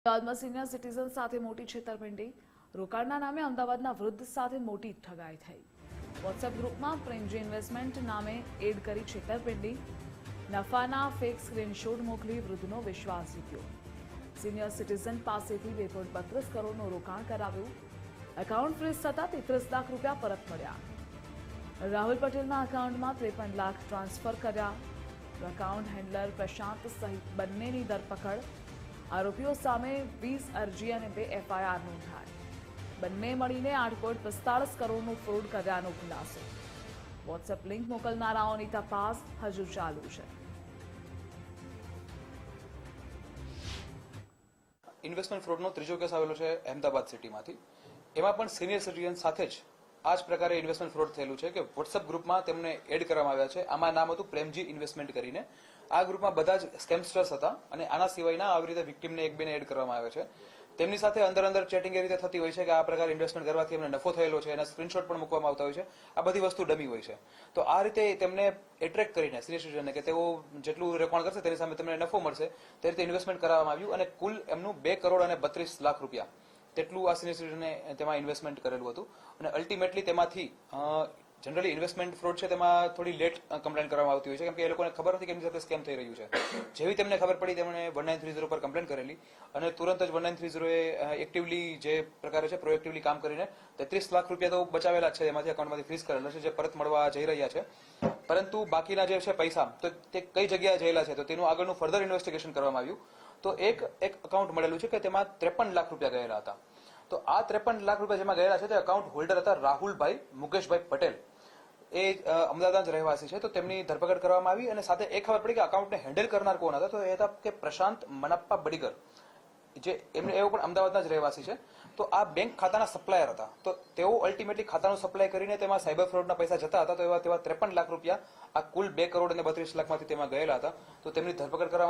અમદાવાદમાં senior citizen સાથે મોટી છેતરપિંડી. રોકાણના નામે અમદાવાદના વૃદ્ધ સાથે મોટી ઠગાઈ થઈ. વોટ્સએપ ગ્રુપમાં પ્રેમજી ઇન્વેસ્ટમેન્ટ નામે એડ કરી છેતરપિંડી. નફાના ફેક સ્ક્રીનશોટ મોકલી વૃદ્ધનો વિશ્વાસ જીત્યો. સિનિયર સિટીઝન પાસેથી 2.32 કરોડનું રોકાણ કરાવ્યું. એકાઉન્ટ ફ્રીઝ થતા 33 લાખ રૂપિયા પરત મળ્યા. રાહુલ પટેલના એકાઉન્ટમાં 53 લાખ ટ્રાન્સફર કર્યા. એકાઉન્ટ હેન્ડલર પ્રશાંત સહિત બંનેની ધરપકડ. આરોપીઓ સામે 20 અરજી અને 2 એફઆઈઆર નોંધાઈ. બંને મળીને 8.45 કરોડનું ફ્રોડ કર્યાનો ખુલાસો. વોટ્સએપ લિંક મોકલનારાઓની તપાસ હજુ ચાલુ છે. ઇન્વેસ્ટમેન્ટ ફ્રોડનો ત્રીજો કેસ આવેલો છે અહેમદાબાદ સિટીમાંથી. એમાં પણ સિનિયર સિટીઝન સાથે જ આ જ પ્રકારે ઇન્વેસ્ટમેન્ટ ફ્રોડ થયેલું છે કે વોટ્સએપ ગ્રુપમાં તેમને એડ કરવામાં આવ્યા છે. આમાં નામ હતું પ્રેમજી ઇન્વેસ્ટમેન્ટ કરીને. આ ગ્રુપમાં બધા જ સ્કેમસ્ટર્સ હતા અને આના સિવાયના આવી રીતે વિક્ટીમને એક બેને એડ કરવામાં આવે છે. તેમની સાથે અંદર ચેટિંગ એ રીતે થતી હોય છે કે આ પ્રકારે ઇન્વેસ્ટમેન્ટ કરવાથી એમને નફો થયેલો છે, એના સ્ક્રીનશોટ પણ મૂકવામાં આવતા હોય છે. આ બધી વસ્તુ ડમી હોય છે. તો આ રીતે તેમને એટ્રેક્ટ કરીને સિનિયર સિટીઝનને કે તેઓ જેટલું રોકાણ કરશે તેની સામે તેમને નફો મળશે તે રીતે ઇન્વેસ્ટમેન્ટ કરવામાં આવ્યું અને કુલ એમનું 2 કરોડ અને 32 લાખ રૂપિયા તેટલું આ સિનિયર સિટીઝને તેમાં ઇન્વેસ્ટમેન્ટ કરેલું હતું. અને અલ્ટિમેટલી તેમાંથી જનરલી ઇન્વેસ્ટમેન્ટ ફ્રોડ છે તેમાં થોડી લેટ કમ્પ્લેન કરવામાં આવતી હોય છે, કેમ કે એ લોકોને ખબર નથી કે એમની સાથે સ્કેમ થઈ રહ્યું છે. જેવી તેમને ખબર પડી તેમણે 1930 પર કમ્પ્લેન કરેલી અને તુરંત જ 1930 એ એક્ટિવલી જે પ્રકારે છે પ્રોએક્ટિવલી કામ કરીને 33 લાખ રૂપિયા તો બચાવેલા છે, એમાંથી એકાઉન્ટમાંથી ફ્રીઝ કરેલા છે જે પરત મળવા જઈ રહ્યા છે. પરંતુ બાકીના જે છે પૈસા તો તે કઈ જગ્યાએ જયેલા છે તો તેનું આગળનું ફર્ધર ઇન્વેસ્ટિગેશન કરવામાં આવ્યું. તો એક એકાઉન્ટ મળેલું છે કે તેમાં 53 લાખ રૂપિયા ગયેલા હતા. તો આ 53 લાખ રૂપિયા જેમાં ગયેલા છે તે એકાઉન્ટ હોલ્ડર હતા રાહુલભાઈ મુકેશભાઈ પટેલ. એ અમદાવાદના જ રહેવાસી છે. તો તેમની ધરપકડ કરવામાં આવી અને સાથે એ ખબર પડી કે અકાઉન્ટને હેન્ડલ કરનાર કોણ હતા. તો એ હતા કે પ્રશાંત મનપ્પા બડીગર, જે એમને એવો પણ અમદાવાદના જ રહેવાસી છે. તો આ બેંક ખાતાના સપ્લાયર હતા. તો તેઓ અલ્ટિમેટલી ખાતાનું સપ્લાય કરીને તેમાં સાયબર ફ્રોડના પૈસા જતા હતા. તો તેવા 53 લાખ રૂપિયા આ કુલ 2 કરોડ અને 32 લાખમાંથી તેમાં ગયેલા હતા. તો તેમની ધરપકડ કરવામાં